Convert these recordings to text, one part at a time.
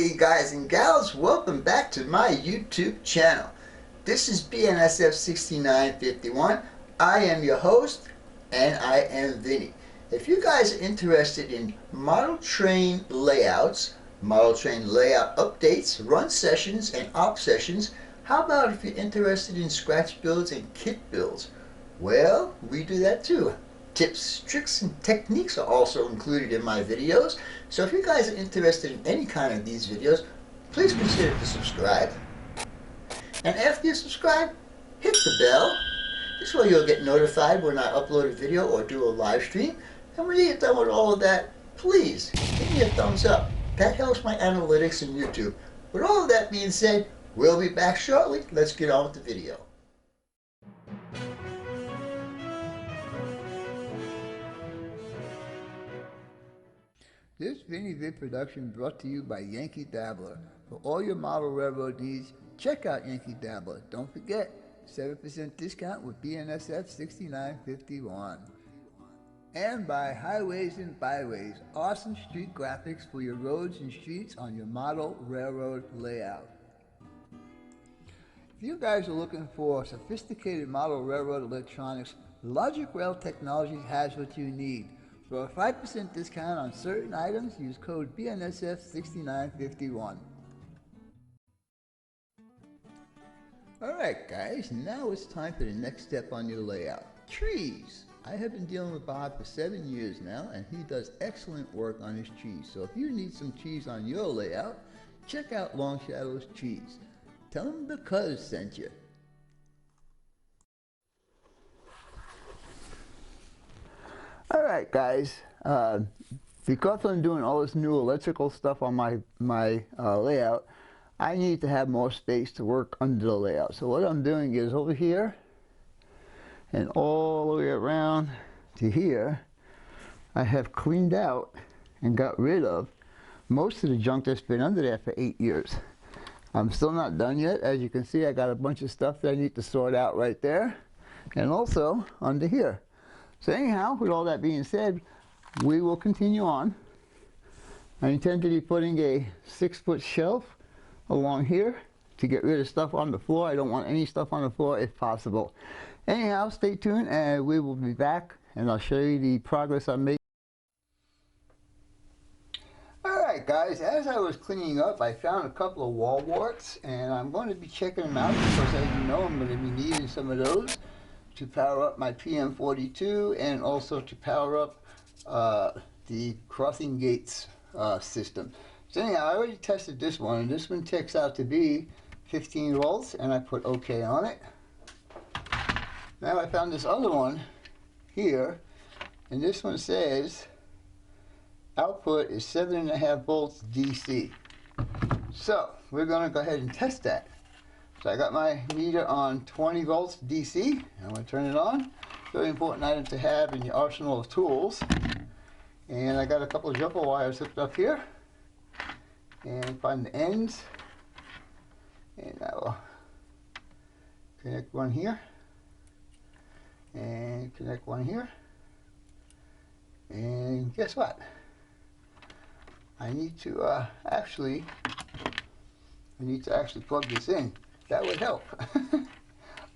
Hey guys and gals, welcome back to my YouTube channel. This is BNSF 6951. I am your host and I am Vinny. If you guys are interested in model train layouts, model train layout updates, run sessions and op sessions, how about if you're interested in scratch builds and kit builds? Well, we do that too. Tips, tricks, and techniques are also included in my videos. So if you guys are interested in any kind of these videos, please consider to subscribe. And after you subscribe, hit the bell. This way you'll get notified when I upload a video or do a live stream. And when you get done with all of that, please give me a thumbs up. That helps my analytics in YouTube. With all of that being said, we'll be back shortly. Let's get on with the video. This Vinny Vid production brought to you by Yankee Dabbler. For all your model railroad needs, check out Yankee Dabbler. Don't forget, 7% discount with BNSF 6951. And by Highways and Byways, awesome street graphics for your roads and streets on your model railroad layout. If you guys are looking for sophisticated model railroad electronics, Logic Rail Technologies has what you need. For a 5% discount on certain items, use code BNSF6951. Alright guys, now it's time for the next step on your layout. Trees! I have been dealing with Bob for 7 years now, and he does excellent work on his trees. So if you need some trees on your layout, check out Long Shadow's Trees. Tell him the cuz sent you. Alright guys, because I'm doing all this new electrical stuff on my layout, I need to have more space to work under the layout. So what I'm doing is over here and all the way around to here, I have cleaned out and got rid of most of the junk that's been under there for 8 years. I'm still not done yet. As you can see, I got a bunch of stuff that I need to sort out right there and also under here. So anyhow, with all that being said, we will continue on. I intend to be putting a 6-foot shelf along here to get rid of stuff on the floor. I don't want any stuff on the floor if possible. Anyhow, stay tuned and we will be back and I'll show you the progress I'm making. Alright guys, as I was cleaning up, I found a couple of wall warts and I'm going to be checking them out because as you know, I'm going to be needing some of those to power up my PM42 and also to power up the crossing gates system. So anyhow, I already tested this one, and this one checks out to be 15 volts, and I put OK on it. Now I found this other one here, and this one says output is 7.5 volts DC. So we're going to go ahead and test that. So I got my meter on 20 volts DC. I'm going to turn it on. Very important item to have in your arsenal of tools. And I got a couple of jumper wires hooked up here. And find the ends. And I will connect one here. And connect one here. And guess what? I need to actually plug this in. That would help.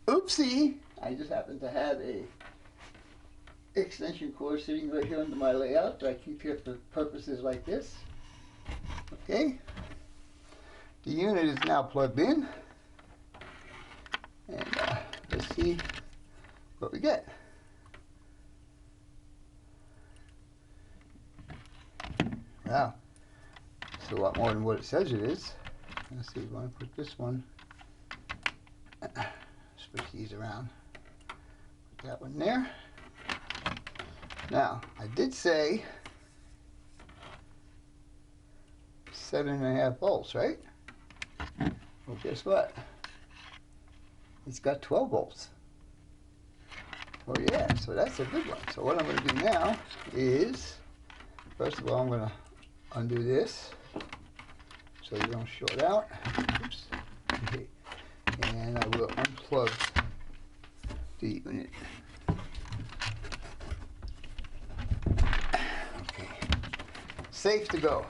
Oopsie! I just happen to have a extension cord sitting right here under my layout that I keep here for purposes like this. Okay. The unit is now plugged in. And let's see what we get. Wow. It's a lot more than what it says it is. Let's see, we're going to put this one. Switch these around. Put that one there. Now, I did say 7.5 volts, right? Well, guess what? It's got 12 volts. Oh yeah, so that's a good one. So what I'm going to do now is, first of all, I'm going to undo this so you don't short out. Oops. Okay. And I will unplug the unit. Okay, safe to go.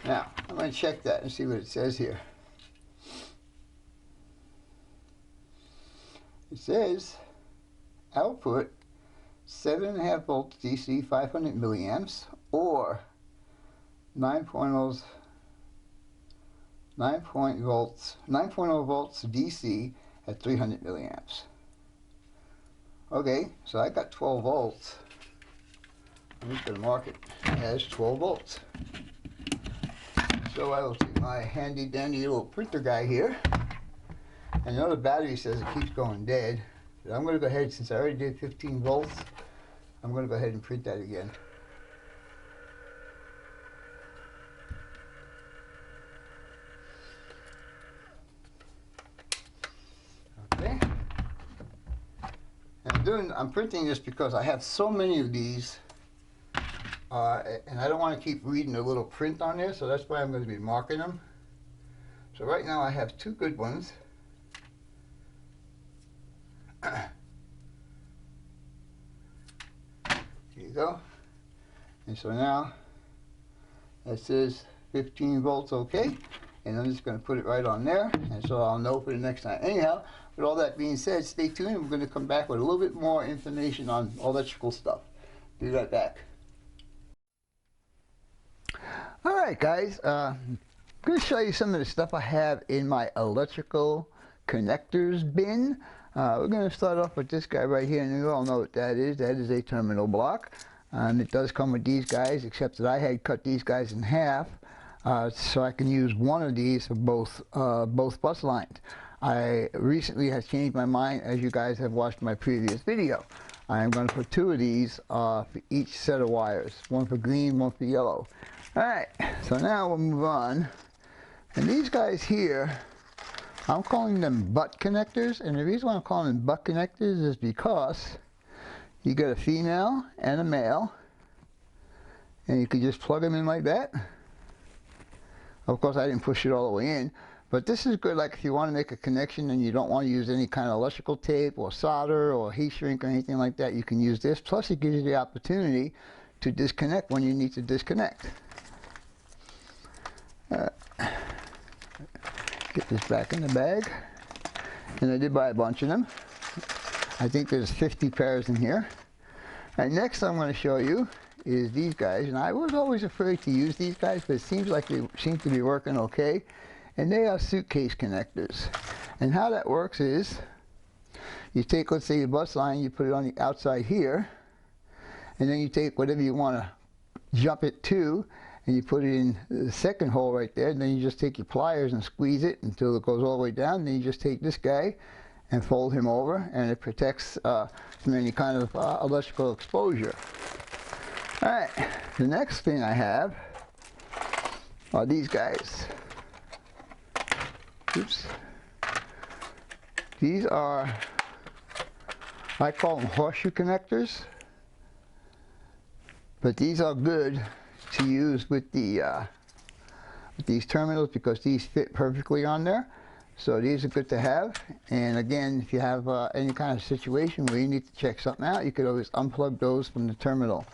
Now, I'm going to check that and see what it says here. It says output 7.5 volts DC, 500 milliamps, or 9.0 volts DC at 300 milliamps. Okay, so I got 12 volts. I'm just going to mark it as 12 volts. So I will take my handy dandy little printer guy here. I know the battery says it keeps going dead, but I'm going to go ahead, since I already did 15 volts, I'm going to go ahead and print that again. Okay. And I'm printing this because I have so many of these, and I don't want to keep reading the little print on there, so that's why I'm going to be marking them. So right now I have two good ones. Here you go. And so now that says 15 volts okay, and I'm just going to put it right on there, and so I'll know for the next time. Anyhow, with all that being said, stay tuned. We're going to come back with a little bit more information on electrical stuff. Be right back. Alright guys, I'm going to show you some of the stuff I have in my electrical connectors bin. We're going to start off with this guy right here, and you all know what that is. That is a terminal block. It does come with these guys, except that I had cut these guys in half so I can use one of these for both bus lines. I recently have changed my mind, as you guys have watched my previous video. I am going to put two of these for each set of wires, one for green, one for yellow. Alright, so now we'll move on. And these guys here, I'm calling them butt connectors, and the reason why I'm calling them butt connectors is because you get a female and a male, and you can just plug them in like that. Of course, I didn't push it all the way in, but this is good like if you want to make a connection and you don't want to use any kind of electrical tape or solder or heat shrink or anything like that. You can use this, plus it gives you the opportunity to disconnect when you need to disconnect. Get this back in the bag, and I did buy a bunch of them. I think there's 50 pairs in here. And next I'm going to show you is these guys, and I was always afraid to use these guys, but it seems like they seem to be working okay. And they are suitcase connectors. And how that works is you take, let's say, your bus line, you put it on the outside here, and then you take whatever you want to jump it to, and you put it in the second hole right there, and then you just take your pliers and squeeze it until it goes all the way down. Then you just take this guy and fold him over, and it protects from any kind of electrical exposure. Alright, the next thing I have are these guys. Oops. These are, I call them horseshoe connectors, but these are good to use with these terminals because these fit perfectly on there. So these are good to have. And again, if you have any kind of situation where you need to check something out, you could always unplug those from the terminal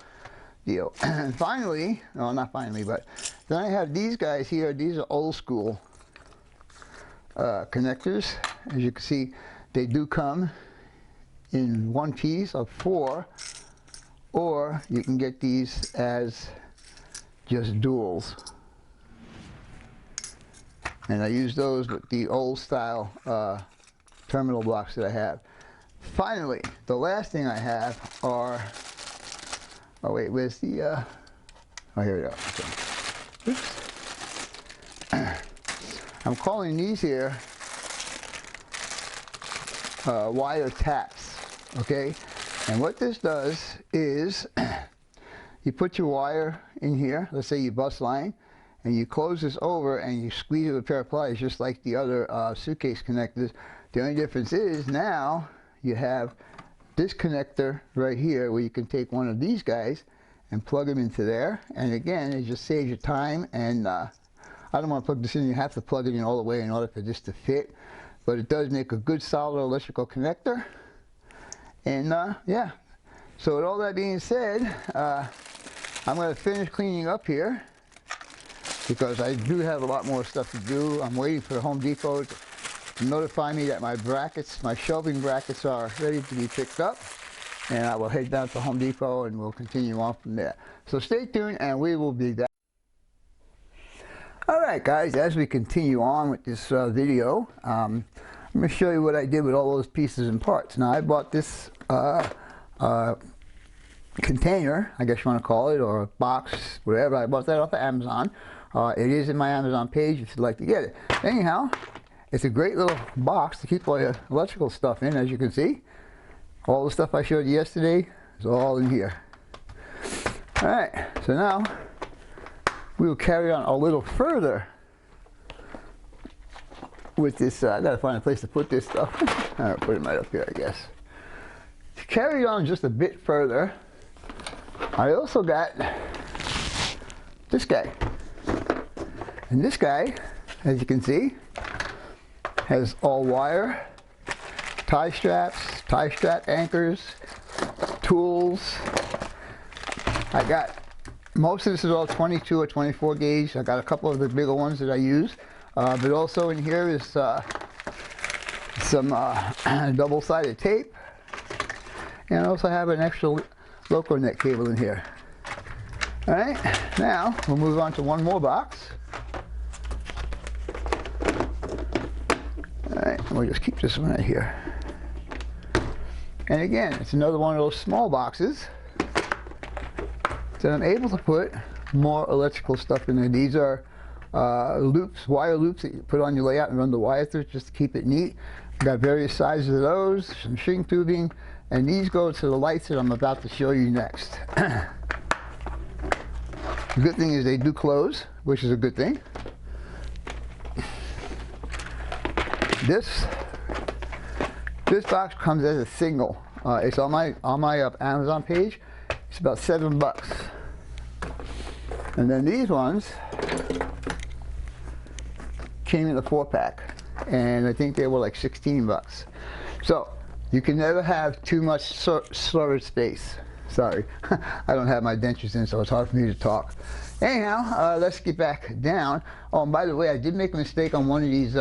deal. And finally, no, not finally, but then I have these guys here. These are old school connectors. As you can see, they do come in one piece of 4, or you can get these as just duals. And I use those with the old style terminal blocks that I have. Finally, the last thing I have are, oh wait, where's the, oh here we go. Okay. Oops. I'm calling these here wire taps, okay? And what this does is you put your wire in here, let's say your bus line, and you close this over and you squeeze it with a pair of pliers just like the other suitcase connectors. The only difference is now you have this connector right here where you can take one of these guys and plug them into there, and again it just saves you time. And I don't want to plug this in, you have to plug it in all the way in order for this to fit, but it does make a good solid electrical connector. And yeah, so with all that being said, I'm going to finish cleaning up here. because I do have a lot more stuff to do. I'm waiting for Home Depot to notify me that my brackets, my shelving brackets are ready to be picked up. And I will head down to Home Depot and we'll continue on from there. So stay tuned and we will be back. Alright guys, as we continue on with this video, I'm going to show you what I did with all those pieces and parts. Now I bought this container, I guess you want to call it, or a box, whatever. I bought that off of Amazon. It is in my Amazon page if you'd like to get it. Anyhow, it's a great little box to keep all your electrical stuff in, as you can see. All the stuff I showed you yesterday is all in here. Alright, so now we will carry on a little further with this. I gotta find a place to put this stuff. Alright, put it right up here, I guess. To carry on just a bit further, I also got this guy. And this guy, as you can see, has all wire, tie straps, tie strap anchors, tools. I got, most of this is all 22 or 24 gauge. I got a couple of the bigger ones that I use. But also in here is some double-sided tape. And I also have an extra loco neck cable in here. Alright, now we'll move on to one more box. Alright, we'll just keep this one right here. And again, it's another one of those small boxes that I'm able to put more electrical stuff in there. These are loops, wire loops that you put on your layout and run the wire through just to keep it neat. I've got various sizes of those, some shrink tubing, and these go to the lights that I'm about to show you next. The good thing is they do close, which is a good thing. This box comes as a single. It's on my Amazon page. It's about $7. And then these ones came in a 4-pack, and I think they were like $16. So you can never have too much storage space. Sorry, I don't have my dentures in, so it's hard for me to talk. Anyhow, let's get back down. Oh, and by the way, I did make a mistake on one of these.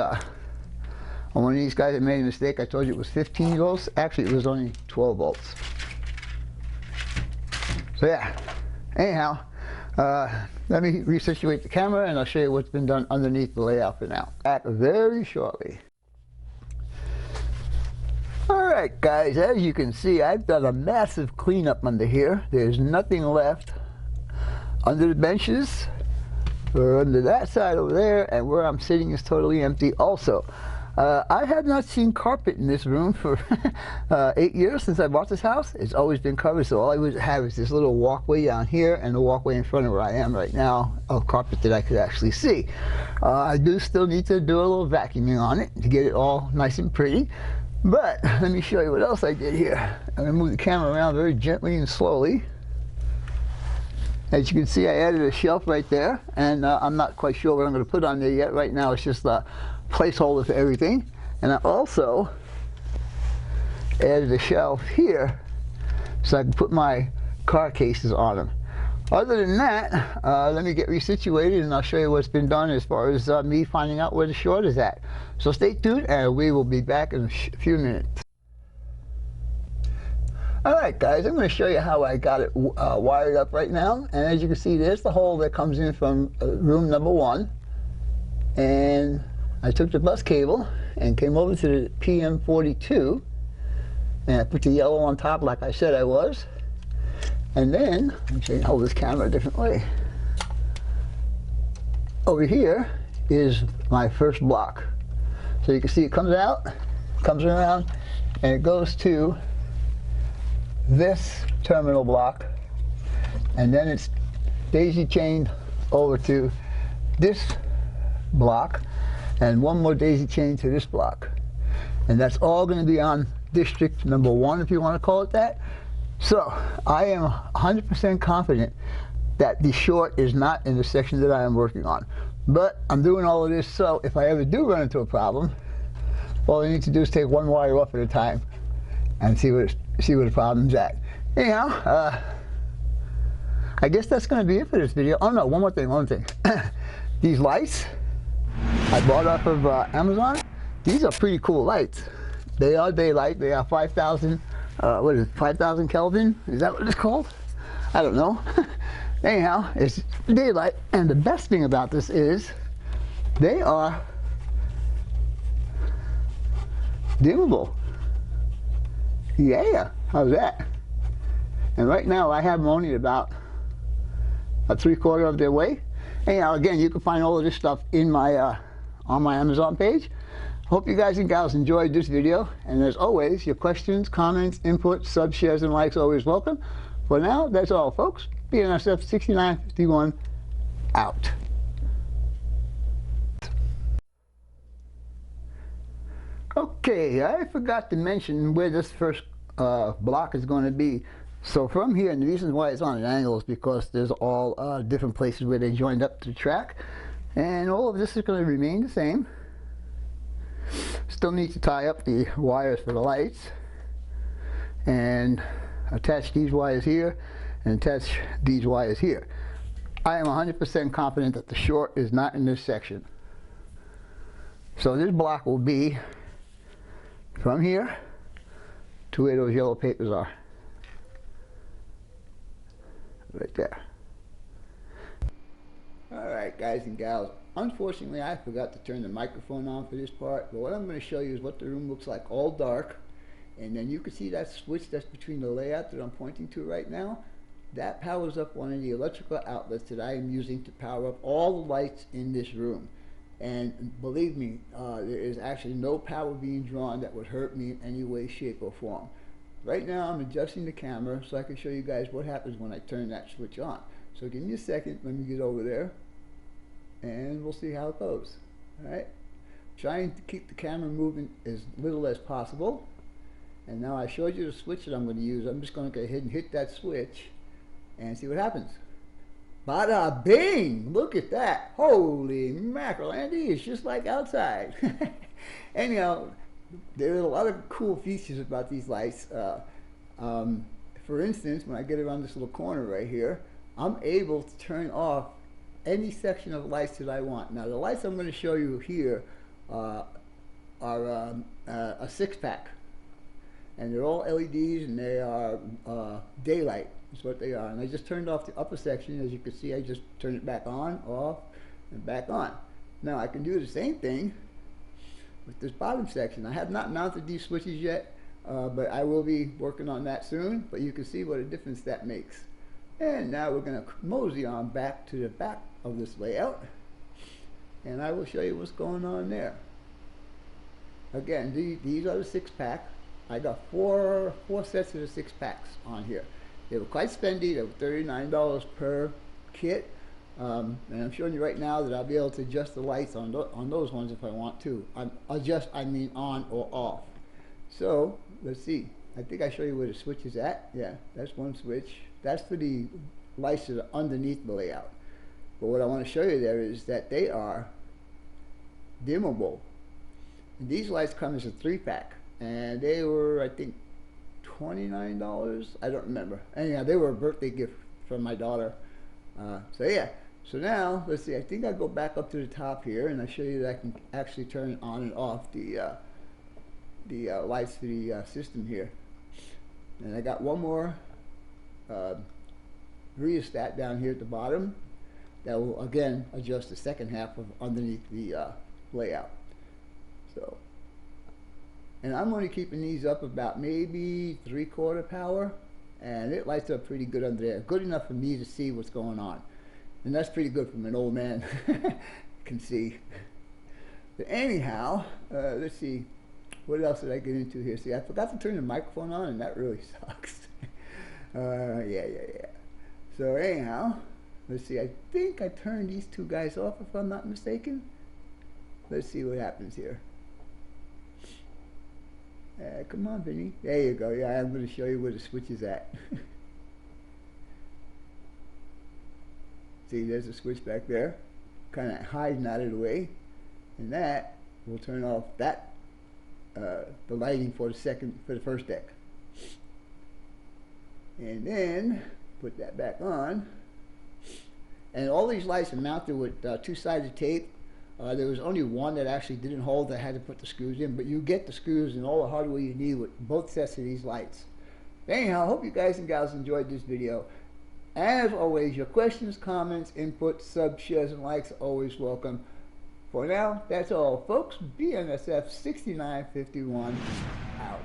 On one of these guys, I made a mistake. I told you it was 15 volts. Actually, it was only 12 volts. So yeah. Anyhow, let me resituate the camera, and I'll show you what's been done underneath the layout for now. Back very shortly. Alright guys, as you can see, I've done a massive cleanup under here. There's nothing left under the benches or under that side over there, and where I'm sitting is totally empty also. I have not seen carpet in this room for 8 years since I bought this house. It's always been covered, so all I would have is this little walkway down here and the walkway in front of where I am right now of carpet that I could actually see. I do still need to do a little vacuuming on it to get it all nice and pretty. But let me show you what else I did here. I'm going to move the camera around very gently and slowly. As you can see, I added a shelf right there, and I'm not quite sure what I'm going to put on there yet. Right now it's just a placeholder for everything. And I also added a shelf here so I can put my car cases on them. Other than that, let me get resituated and I'll show you what's been done as far as me finding out where the short is at. So stay tuned and we will be back in a few minutes. Alright guys, I'm going to show you how I got it wired up right now. And as you can see, there's the hole that comes in from room number 1. And I took the bus cable and came over to the PM42. And I put the yellow on top like I said I was. And then, let me show you, hold this camera a different way. Over here is my first block. So you can see it comes out, comes around, and it goes to this terminal block. And then it's daisy chained over to this block, and one more daisy chain to this block. And that's all going to be on district number 1, if you want to call it that. So I am 100% confident that the short is not in the section that I am working on. But I'm doing all of this so if I ever do run into a problem, all I need to do is take one wire off at a time and see where the problem's at. Anyhow, I guess that's going to be it for this video. Oh no, one more thing. These lights I bought off of Amazon. These are pretty cool lights. They are daylight. They are 5,000, what is it, 5,000 Kelvin? Is that what it's called? I don't know. Anyhow, it's daylight, and the best thing about this is they are dimmable. Yeah, how's that? And right now I have them only about a 3/4 of their way. Anyhow, again, you can find all of this stuff in my on my Amazon page. Hope you guys and gals enjoyed this video, and as always, your questions, comments, input, subs, shares, and likes always welcome. For now, that's all, folks. BNSF 6951 out. Okay, I forgot to mention where this first block is going to be. So from here, and the reason why it's on an angle is because there's all different places where they joined up to the track, and all of this is going to remain the same. Still need to tie up the wires for the lights and attach these wires here and attach these wires here. I am 100% confident that the short is not in this section. So this block will be from here to where those yellow papers are. Right there. Alright, guys and gals, unfortunately I forgot to turn the microphone on for this part, but what I'm going to show you is what the room looks like all dark, and then you can see that switch that's between the layout that I'm pointing to right now. That powers up one of the electrical outlets that I am using to power up all the lights in this room. And believe me, there is actually no power being drawn that would hurt me in any way, shape, or form. Right now I'm adjusting the camera so I can show you guys what happens when I turn that switch on. So give me a second, let me get over there, and we'll see how it goes. Alright? Trying to keep the camera moving as little as possible. And now I showed you the switch that I'm going to use. I'm just going to go ahead and hit that switch and see what happens. Bada bing! Look at that! Holy mackerel, Andy, it's just like outside. Anyhow, there are a lot of cool features about these lights. For instance, when I get around this little corner right here, I'm able to turn off any section of lights that I want. Now the lights I'm going to show you here are a 6-pack, and they're all LEDs, and they are daylight is what they are. And I just turned off the upper section. As you can see, I just turned it back on, off, and back on. Now I can do the same thing with this bottom section. I have not mounted these switches yet, but I will be working on that soon, but you can see what a difference that makes. And now we're going to mosey on back to the back of this layout, and I will show you what's going on there. Again, these are the 6-pack. I got four sets of the 6-packs on here. They were quite spendy. They were $39 per kit. And I'm showing you right now that I'll be able to adjust the lights on those ones if I want to. I mean on or off. So let's see. I think I show you where the switch is at. Yeah, that's one switch. That's for the lights that are underneath the layout. But what I want to show you there is that they are dimmable. And these lights come as a 3-pack, and they were, I think, $29. I don't remember. Anyhow, they were a birthday gift from my daughter. So yeah. So now let's see. I think I go back up to the top here, and I show you that I can actually turn on and off the lights for the system here. And I got one more rheostat down here at the bottom that will again adjust the second half of underneath the layout. So, and I'm only keeping these up about maybe 3/4 power, and it lights up pretty good under there, good enough for me to see what's going on, and that's pretty good from an old man can see. But anyhow, let's see, what else did I get into here? See, I forgot to turn the microphone on, and that really sucks. Yeah. So anyhow, let's see, I think I turned these two guys off if I'm not mistaken. Let's see what happens here. Come on, Vinny. There you go. Yeah, I'm going to show you where the switch is at. See, there's a switch back there, kind of hiding out of the way, and that will turn off that the lighting for the first deck. And then put that back on, And all these lights are mounted with two-sided tape. There was only one that actually didn't hold that I had to put the screws in, but you get the screws and all the hardware you need with both sets of these lights. Anyhow, I hope you guys and gals enjoyed this video. As always, your questions, comments, input, subs, shares, and likes are always welcome. For now, that's all, folks. BNSF 6951 out.